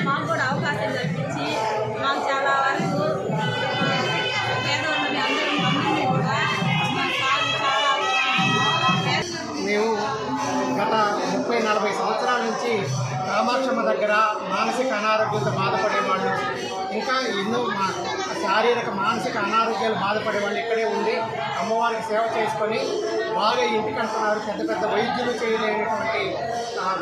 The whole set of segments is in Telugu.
మాకు కూడా అవకాశం కల్పించి మాకు చాలా వరకు పేదవాళ్ళని అందరినీ కూడా మేము గత 30-40 సంవత్సరాల నుంచి కామాక్షమ్మ దగ్గర మానసిక అనారోగ్యంతో బాధపడేవాళ్ళు, ఇంకా ఎన్నో శారీరక మానసిక అనారోగ్యాలు బాధపడేవాళ్ళు ఇక్కడే ఉండి అమ్మవారికి సేవ చేసుకొని బాగా ఇంటికి అంటున్నారు. పెద్ద పెద్ద వైద్యులు చేయలేనటువంటి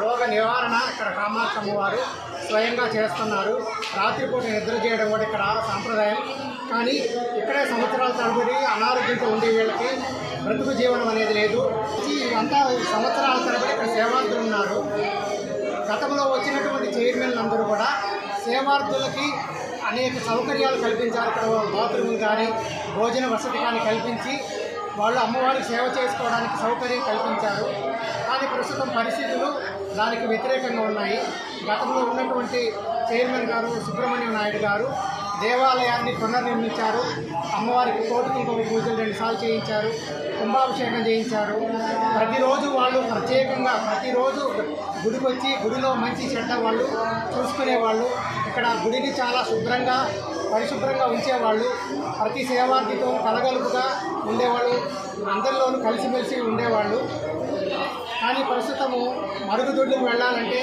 రోగ నివారణ ఇక్కడ కామాక్షమ్మ వారు స్వయంగా చేస్తున్నారు. రాత్రిపూట నిద్ర చేయడం కూడా ఇక్కడ సాంప్రదాయం. కానీ ఇక్కడే సంవత్సరాల తరబడి అనారోగ్యంతో ఉండే వీళ్ళకి బ్రతుకు జీవనం అనేది లేదు. ఇవంతా సంవత్సరాల తరబడి ఇక్కడ సేవార్థులు ఉన్నారు. గతంలో వచ్చినటువంటి చైర్మన్లు అందరూ కూడా సేవార్థులకి అనేక సౌకర్యాలు కల్పించారు. ఇక్కడ బాత్రూమ్ కానీ భోజన వసతి కానీ కల్పించి వాళ్ళు అమ్మవారికి సేవ చేసుకోవడానికి సౌకర్యం కల్పించారు. కానీ ప్రస్తుతం పరిస్థితులు దానికి వ్యతిరేకంగా ఉన్నాయి. గతంలో ఉన్నటువంటి చైర్మన్ గారు సుబ్రహ్మణ్యం నాయుడు గారు దేవాలయాన్ని పునర్నిర్మించారు. అమ్మవారికి కోటి కుంకుమ పూజలు 2 సార్లు చేయించారు. కుంభాభిషేకం చేయించారు. ప్రతిరోజు వాళ్ళు ప్రత్యేకంగా ప్రతిరోజు గుడికి వచ్చి గుడిలో మంచి చెడ్డ వాళ్ళు చూసుకునేవాళ్ళు. ఇక్కడ గుడిని చాలా శుభ్రంగా పరిశుభ్రంగా ఉంచేవాళ్ళు. ప్రతి సేవార్థితో కలగలుపుగా ఉండేవాళ్ళు. అందరిలోనూ కలిసిమెలిసి ఉండేవాళ్ళు. కానీ ప్రస్తుతము మరుగుదొడ్లకు వెళ్ళాలంటే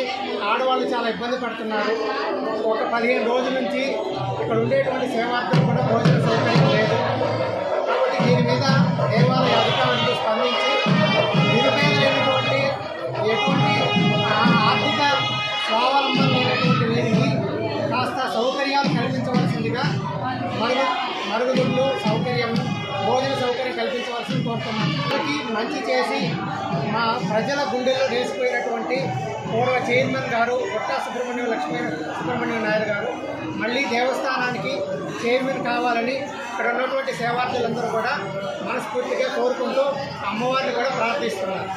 ఆడవాళ్ళు చాలా ఇబ్బంది పడుతున్నారు. ఒక 15 రోజుల నుంచి ఇక్కడ ఉండేటువంటి సేవార్థులు కూడా భోజన సౌకర్యం లేదు. కాబట్టి దీని మీద దేవాలయ అధికారులు స్పందించి నిరుపేదలైనటువంటి ఎటువంటి ఆర్థిక స్వావలంబన లేనటువంటి వీరికి కాస్త సౌకర్యాలు కల్పించవలసిందిగా మరుగుదొడ్లు సౌకర్యం భోజన సౌకర్యం కల్పించవలసింది కోరుతున్నాం. మంచి చేసి మా ప్రజల గుండెల్లో వేసిపోయినటువంటి పూర్వ చైర్మన్ గారు కొట్టా సుబ్రహ్మణ్యం నాయుడు గారు మళ్ళీ దేవస్థానానికి చైర్మన్ కావాలని ఇక్కడ ఉన్నటువంటి సేవార్థులందరూ కూడా మనస్ఫూర్తిగా కోరుకుంటూ అమ్మవారిని కూడా ప్రార్థిస్తున్నారు.